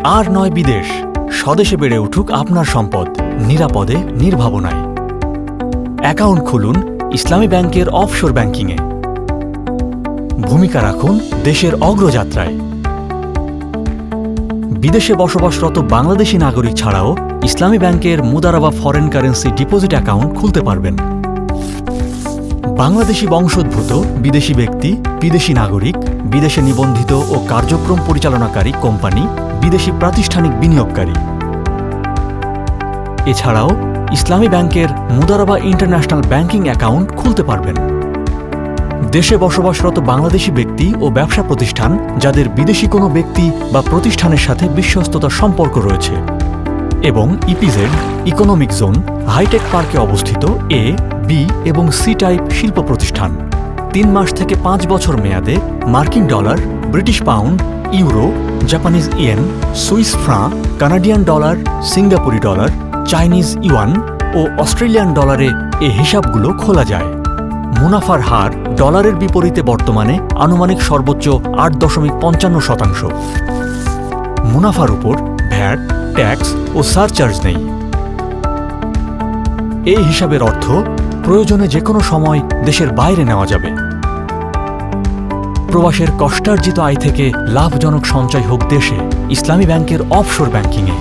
আর নয় বিদেশ, স্বদেশে বেড়ে উঠুক আপনার সম্পদ, নিরাপদে নির্ভাবনায়। অ্যাকাউন্ট খুলুন ইসলামী ব্যাংকের অফশোর ব্যাংকিংয়ে। ভূমিকা রাখুন দেশের অগ্রযাত্রায়। বিদেশে বসবাসরত বাংলাদেশি নাগরিক ছাড়াও ইসলামী ব্যাংকের Mudaraba foreign currency deposit account খুলতে পারবেন। বাংলাদেশি বংশোদ্ভূত বিদেশি ব্যক্তি, বিদেশি নাগরিক, বিদেশে নিবন্ধিত ও কার্যক্রম পরিচালনাকারী কোম্পানি, বিদেশি প্রাতিষ্ঠানিক বিনিয়োগকারী। এছাড়াও ইসলামী ব্যাংকের মুদারাবা ইন্টারন্যাশনাল ব্যাংকিং অ্যাকাউন্ট খুলতে পারবেন। দেশে বসবাসরত বাংলাদেশি ব্যক্তি ও ব্যবসা প্রতিষ্ঠান যাদের বিদেশি কোনো ব্যক্তি বা প্রতিষ্ঠানের সাথে বিশ্বস্ততার সম্পর্ক রয়েছে এবং ইপিজেড, ইকোনমিক জোন, হাইটেক পার্কে অবস্থিত এ, বি এবং সি টাইপ শিল্প প্রতিষ্ঠান 3 মাস থেকে 5 বছর মেয়াদে মার্কিন dollar, British pound, euro, Japanese yen, Swiss franc, Canadian dollar, সিঙ্গাপুরি ডলার, চাইনিজ ইউয়ান ও অস্ট্রেলিয়ান ডলারে এ হিসাবগুলো খোলা যায়। মুনাফার হার ডলারের বিপরীতে বর্তমানে আনুমানিক সর্বোচ্চ 8.55%। মুনাফার উপর ভ্যাট, ট্যাক্স ও সারচার্জ নেই। এই হিসাবের অর্থ প্রয়োজনে যে কোনো সময় দেশের বাইরে নেওয়া যাবে। প্রবাসের কষ্টার্জিত আয় থেকে লাভজনক সঞ্চয় হোক দেশে, ইসলামী ব্যাংকের অফশোর ব্যাংকিংয়ে।